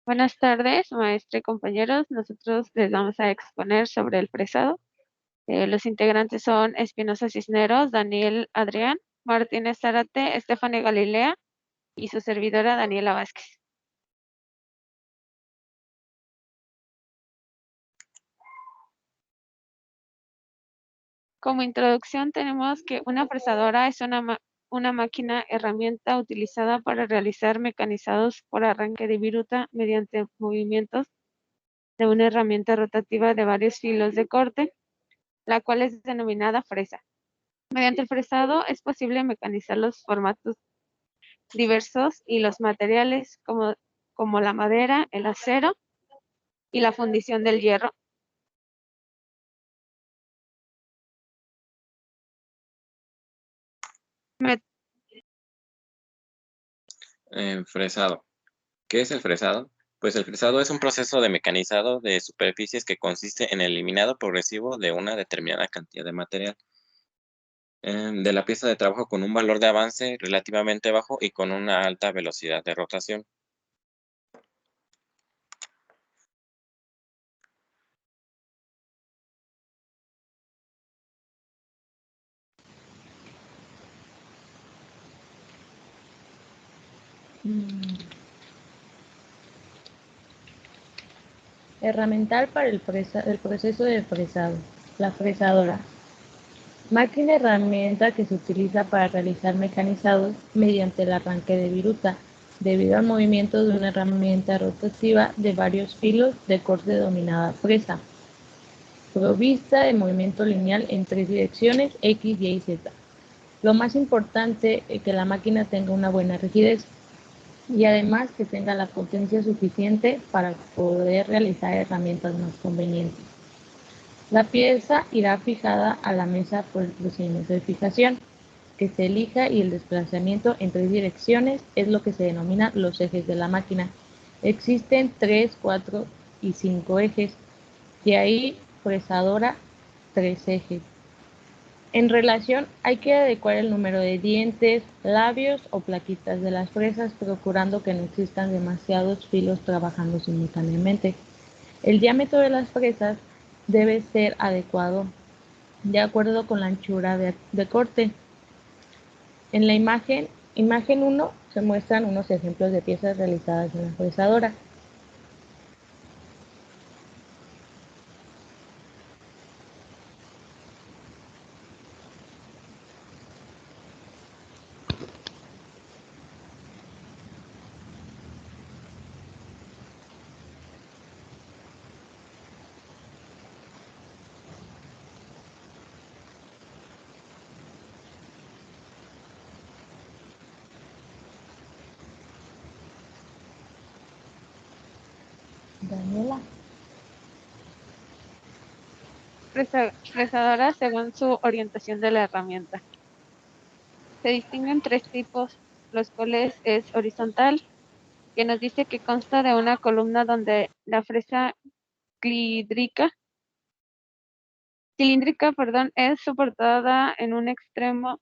Buenas tardes, maestra y compañeros. Nosotros les vamos a exponer sobre el fresado. Los integrantes son Espinosa Cisneros, Daniel Adrián, Martínez Zárate, Estefany Galilea y su servidora Daniela Vázquez. Como introducción tenemos que una fresadora es una máquina herramienta utilizada para realizar mecanizados por arranque de viruta mediante movimientos de una herramienta rotativa de varios filos de corte, la cual es denominada fresa. Mediante el fresado es posible mecanizar los formatos diversos y los materiales como la madera, el acero y la fundición del hierro. Me- Fresado. ¿Qué es el fresado? Pues el fresado es un proceso de mecanizado de superficies que consiste en el eliminado progresivo de una determinada cantidad de material de la pieza de trabajo con un valor de avance relativamente bajo y con una alta velocidad de rotación. Herramental para el proceso de fresado. La fresadora. Máquina herramienta que se utiliza para realizar mecanizados mediante el arranque de viruta, debido al movimiento de una herramienta rotativa de varios filos de corte denominada fresa, provista de movimiento lineal en 3 direcciones, X, Y y Z. Lo más importante es que la máquina tenga una buena rigidez y además que tenga la potencia suficiente para poder realizar herramientas más convenientes. La pieza irá fijada a la mesa por el procedimiento de fijación que se elija y el desplazamiento en 3 direcciones es lo que se denomina los ejes de la máquina. Existen 3, 4 y 5 ejes y ahí fresadora 3 ejes. En relación, hay que adecuar el número de dientes, labios o plaquitas de las fresas, procurando que no existan demasiados filos trabajando simultáneamente. El diámetro de las fresas debe ser adecuado de acuerdo con la anchura de corte. En la imagen 1 se muestran unos ejemplos de piezas realizadas en la fresadora. Daniela. Fresadora según su orientación de la herramienta. Se distinguen 3 tipos, los cuales es horizontal, que nos dice que consta de una columna donde la fresa cilíndrica, es soportada en un extremo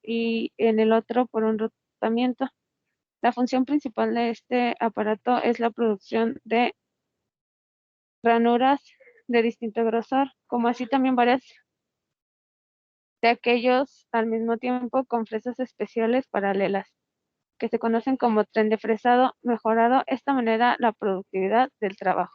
y en el otro por un rotamiento. La función principal de este aparato es la producción de ranuras de distinto grosor, como así también varias de aquellos al mismo tiempo con fresas especiales paralelas, que se conocen como tren de fresado mejorado, esta manera la productividad del trabajo.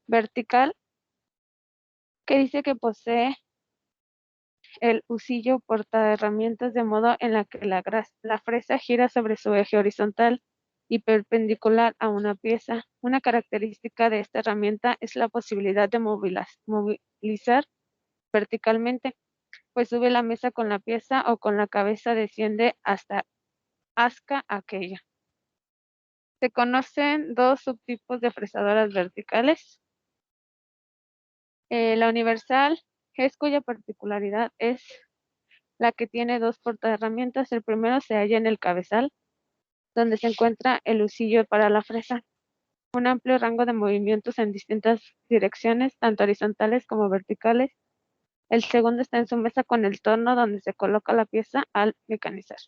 Vertical, que dice que posee el husillo portaherramientas de modo en la que la fresa gira sobre su eje horizontal y perpendicular a una pieza. Una característica de esta herramienta es la posibilidad de movilizar verticalmente, pues sube la mesa con la pieza o con la cabeza desciende hasta aquella. Se conocen 2 subtipos de fresadoras verticales. La universal es cuya particularidad es la que tiene 2 portaherramientas. El primero se halla en el cabezal, donde se encuentra el husillo para la fresa. Un amplio rango de movimientos en distintas direcciones, tanto horizontales como verticales. El segundo está en su mesa con el torno donde se coloca la pieza al mecanizar.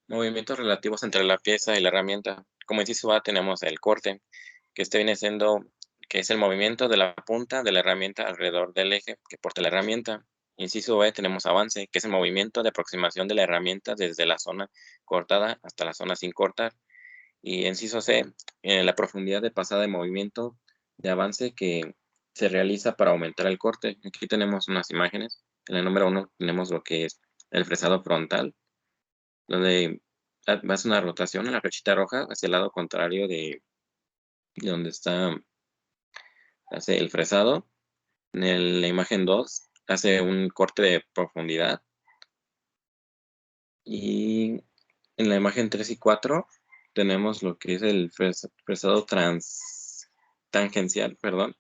Movimientos relativos entre la pieza y la herramienta. Como inciso A tenemos el corte, que viene siendo, que es el movimiento de la punta de la herramienta alrededor del eje que porta la herramienta. Inciso B tenemos avance, que es el movimiento de aproximación de la herramienta desde la zona cortada hasta la zona sin cortar. Y inciso C, la profundidad de pasada de movimiento de avance que se realiza para aumentar el corte. Aquí tenemos unas imágenes. En el número 1 tenemos lo que es el fresado frontal, donde hace una rotación en la flechita roja hacia el lado contrario de donde hace el fresado. En la imagen 2 hace un corte de profundidad. Y en la imagen 3 y 4 tenemos lo que es el fresado tangencial, perdón,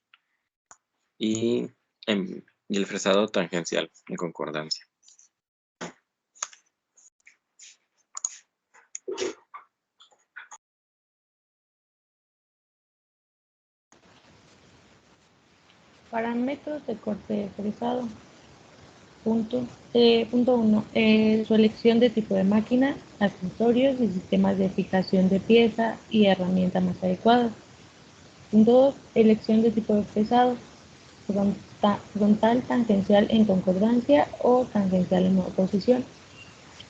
y, y el fresado tangencial en concordancia. Parámetros de corte de fresado. Punto 1. Su elección de tipo de máquina, accesorios y sistemas de fijación de pieza y herramienta más adecuadas. Punto 2. Elección de tipo de fresado, frontal, tangencial en concordancia o tangencial en oposición.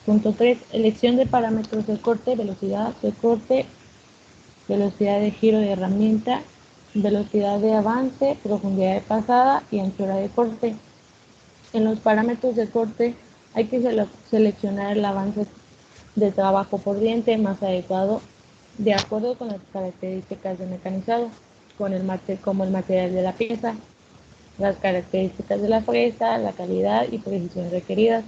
Punto 3. Elección de parámetros de corte, velocidad de corte, velocidad de giro de herramienta, velocidad de avance, profundidad de pasada y anchura de corte. En los parámetros de corte hay que seleccionar el avance de trabajo por diente más adecuado de acuerdo con las características de mecanizado, como el material de la pieza, las características de la fresa, la calidad y precisión requeridas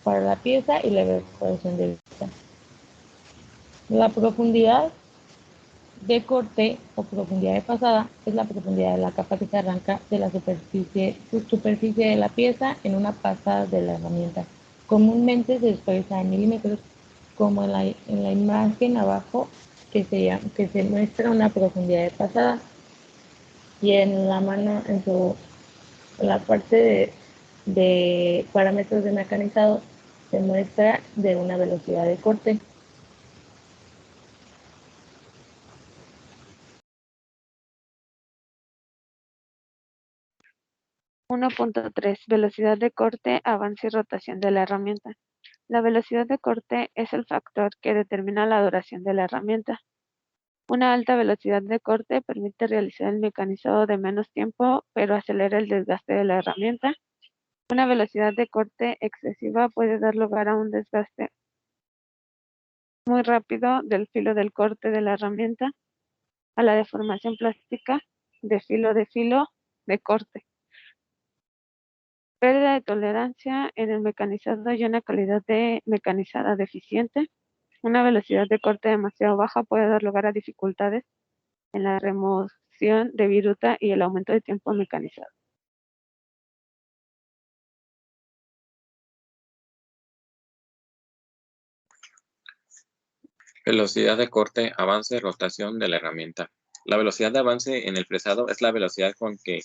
para la pieza y la evacuación de vista. La profundidad de corte o profundidad de pasada es la profundidad de la capa que se arranca de la superficie de la pieza en una pasada de la herramienta. Comúnmente se expresa en milímetros, como en la imagen abajo que se muestra una profundidad de pasada, y en la mano, en la parte de parámetros de mecanizado, se muestra de una velocidad de corte. .3 Velocidad de corte, avance y rotación de la herramienta. La velocidad de corte es el factor que determina la duración de la herramienta. Una alta velocidad de corte permite realizar el mecanizado de menos tiempo, pero acelera el desgaste de la herramienta. Una velocidad de corte excesiva puede dar lugar a un desgaste muy rápido del filo del corte de la herramienta, a la deformación plástica de filo de corte, pérdida de tolerancia en el mecanizado y una calidad de mecanizada deficiente. Una velocidad de corte demasiado baja puede dar lugar a dificultades en la remoción de viruta y el aumento de tiempo mecanizado. Velocidad de corte, avance, rotación de la herramienta. La velocidad de avance en el fresado es la velocidad con que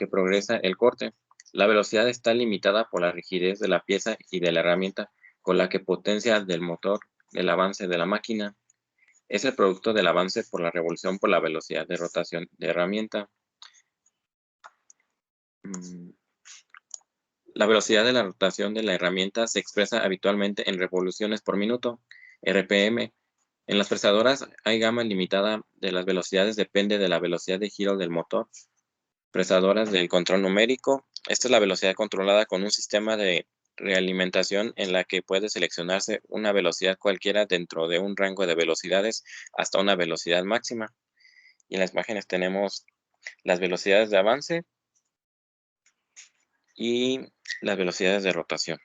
progresa el corte. La velocidad está limitada por la rigidez de la pieza y de la herramienta, con la que potencia del motor el avance de la máquina. Es el producto del avance por la revolución por la velocidad de rotación de herramienta. La velocidad de la rotación de la herramienta se expresa habitualmente en revoluciones por minuto, RPM. En las fresadoras hay gama limitada de las velocidades, depende de la velocidad de giro del motor. Fresadoras del control numérico. Esta es la velocidad controlada con un sistema de realimentación en la que puede seleccionarse una velocidad cualquiera dentro de un rango de velocidades hasta una velocidad máxima. Y en las imágenes tenemos las velocidades de avance y las velocidades de rotación.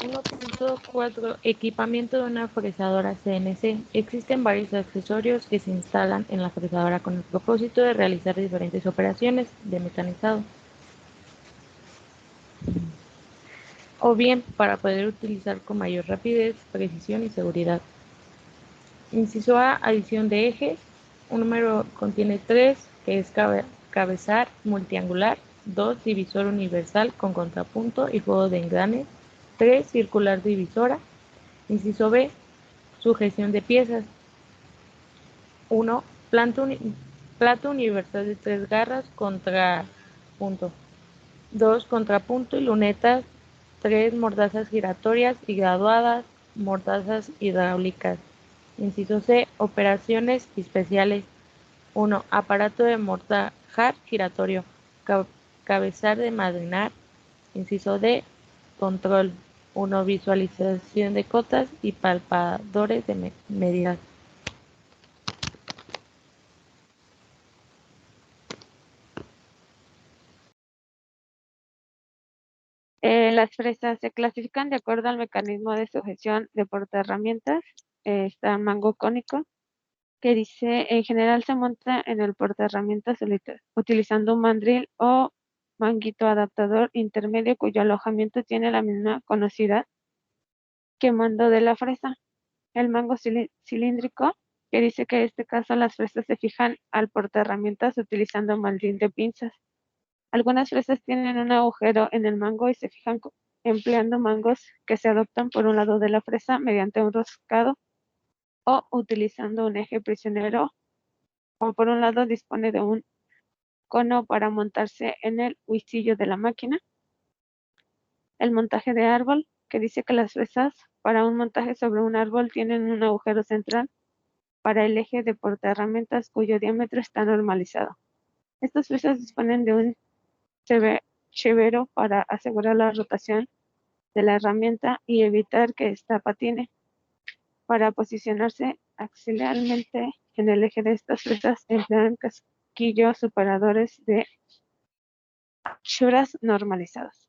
1.4 Equipamiento de una fresadora CNC. Existen varios accesorios que se instalan en la fresadora con el propósito de realizar diferentes operaciones de mecanizado, o bien para poder utilizar con mayor rapidez, precisión y seguridad. Inciso A, adición de ejes. Un número contiene 3, que es cabezal multiangular. 2. Divisor universal con contrapunto y juego de engranes. 3. Circular divisora. Inciso B. Sujeción de piezas. 1. Plato universal de 3 garras, contrapunto. 2. Contrapunto y lunetas. 3. Mordazas giratorias y graduadas, mordazas hidráulicas. Inciso C. Operaciones especiales. 1. Aparato de mortajar giratorio. Cabezal de madrinar. Inciso D. Control. 1. Visualización de cotas y palpadores de medidas. Las fresas se clasifican de acuerdo al mecanismo de sujeción de portaherramientas. Está el mango cónico, que dice, en general se monta en el portaherramientas utilizando un mandril o manguito adaptador intermedio cuyo alojamiento tiene la misma conocida que mando de la fresa. El mango cilíndrico, que dice que en este caso las fresas se fijan al portaherramientas utilizando un mandril de pinzas. Algunas fresas tienen un agujero en el mango y se fijan empleando mangos que se adoptan por un lado de la fresa mediante un roscado o utilizando un eje prisionero, o por un lado dispone de un cono para montarse en el huisillo de la máquina. El montaje de árbol, que dice que las fresas para un montaje sobre un árbol tienen un agujero central para el eje de portaherramientas cuyo diámetro está normalizado. Estas fresas disponen de un chevero para asegurar la rotación de la herramienta y evitar que ésta patine. Para posicionarse axialmente en el eje de estas fresas emplean casquillos superadores de anchuras normalizados.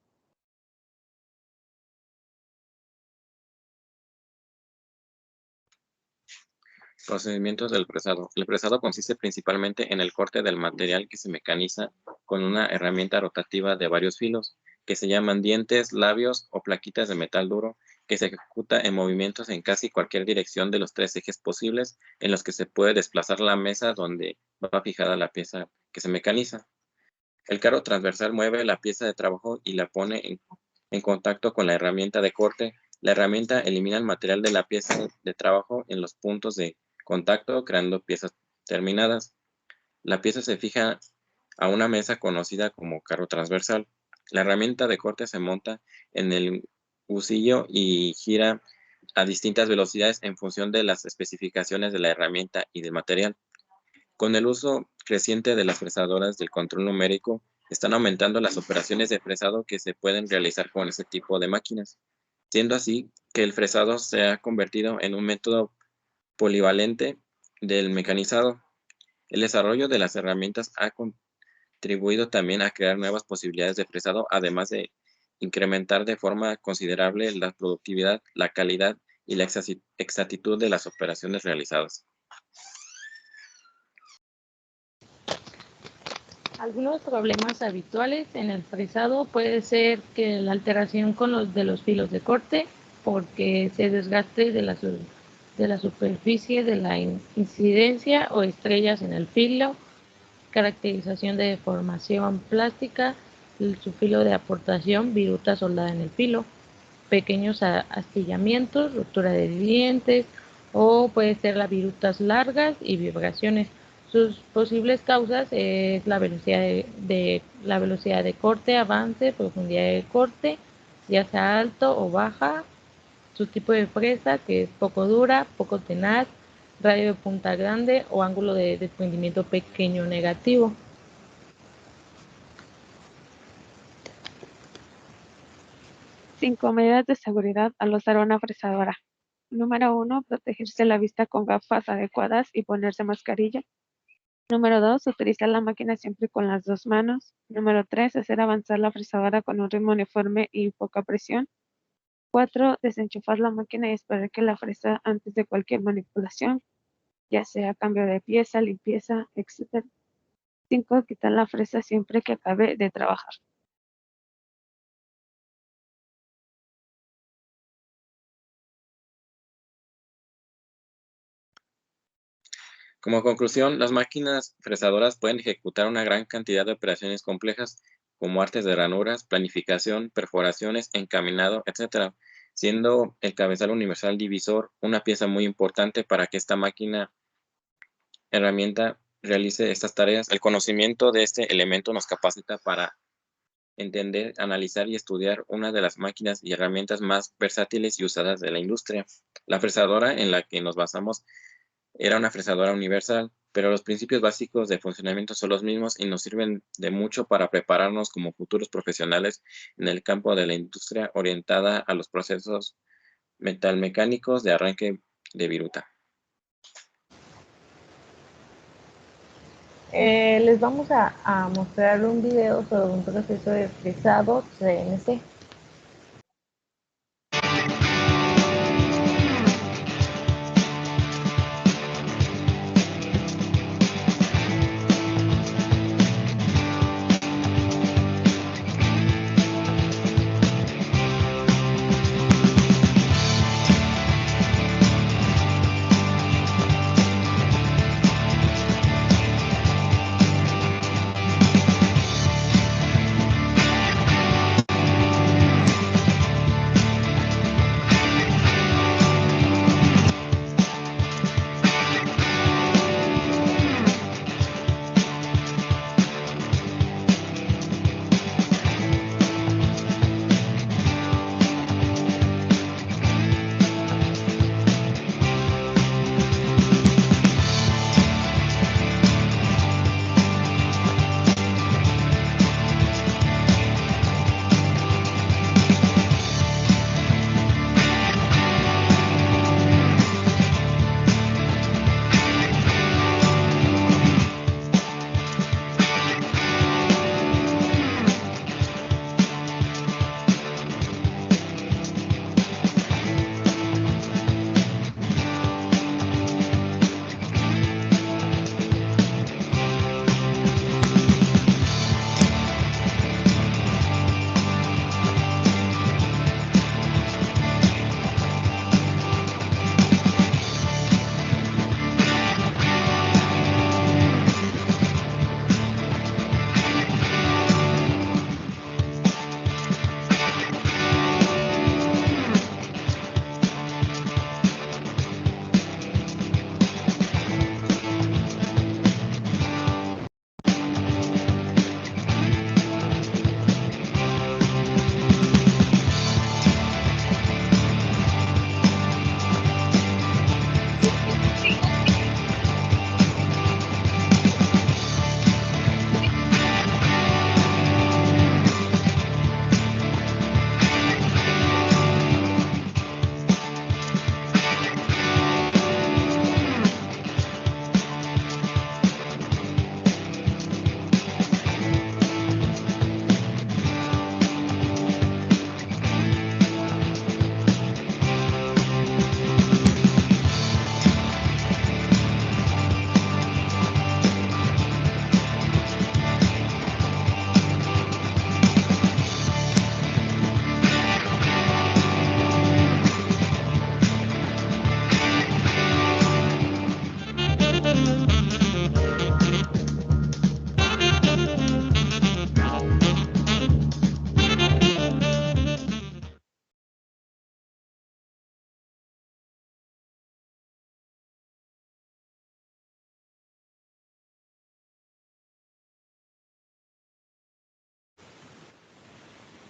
Procedimientos del fresado. El fresado consiste principalmente en el corte del material que se mecaniza con una herramienta rotativa de varios filos, que se llaman dientes, labios o plaquitas de metal duro, que se ejecuta en movimientos en casi cualquier dirección de los 3 ejes posibles en los que se puede desplazar la mesa donde va fijada la pieza que se mecaniza. El carro transversal mueve la pieza de trabajo y la pone en contacto con la herramienta de corte. La herramienta elimina el material de la pieza de trabajo en los puntos de contacto, creando piezas terminadas. La pieza se fija a una mesa conocida como carro transversal. La herramienta de corte se monta en el husillo y gira a distintas velocidades en función de las especificaciones de la herramienta y del material. Con el uso creciente de las fresadoras del control numérico, están aumentando las operaciones de fresado que se pueden realizar con este tipo de máquinas, siendo así que el fresado se ha convertido en un método polivalente del mecanizado. El desarrollo de las herramientas ha contribuido también a crear nuevas posibilidades de fresado, además de incrementar de forma considerable la productividad, la calidad y la exactitud de las operaciones realizadas. Algunos problemas habituales en el fresado puede ser que la alteración con los filos de corte, porque se desgaste de la superficie de la incidencia o estrellas en el filo, caracterización de deformación plástica, su filo de aportación, viruta soldada en el filo, pequeños astillamientos, ruptura de dientes, o puede ser las virutas largas y vibraciones. Sus posibles causas es la velocidad de corte, avance, profundidad de corte, ya sea alto o baja, su tipo de fresa, que es poco dura, poco tenaz, radio de punta grande o ángulo de desprendimiento pequeño negativo. Cinco medidas de seguridad al usar una fresadora. Número 1, protegerse la vista con gafas adecuadas y ponerse mascarilla. Número 2, utilizar la máquina siempre con las dos manos. Número 3, hacer avanzar la fresadora con un ritmo uniforme y poca presión. 4, desenchufar la máquina y esperar que la fresa antes de cualquier manipulación, ya sea cambio de pieza, limpieza, etc. 5, quitar la fresa siempre que acabe de trabajar. Como conclusión, las máquinas fresadoras pueden ejecutar una gran cantidad de operaciones complejas como artes de ranuras, planificación, perforaciones, encaminado, etcétera, siendo el cabezal universal divisor una pieza muy importante para que esta máquina herramienta realice estas tareas. El conocimiento de este elemento nos capacita para entender, analizar y estudiar una de las máquinas y herramientas más versátiles y usadas de la industria. La fresadora en la que nos basamos era una fresadora universal, pero los principios básicos de funcionamiento son los mismos y nos sirven de mucho para prepararnos como futuros profesionales en el campo de la industria orientada a los procesos metalmecánicos de arranque de viruta. Les vamos a mostrar un video sobre un proceso de fresado CNC.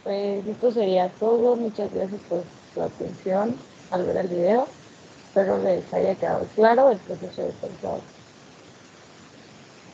Pues esto sería todo. Muchas gracias por su atención al ver el video. Espero les haya quedado claro el proceso de fresado.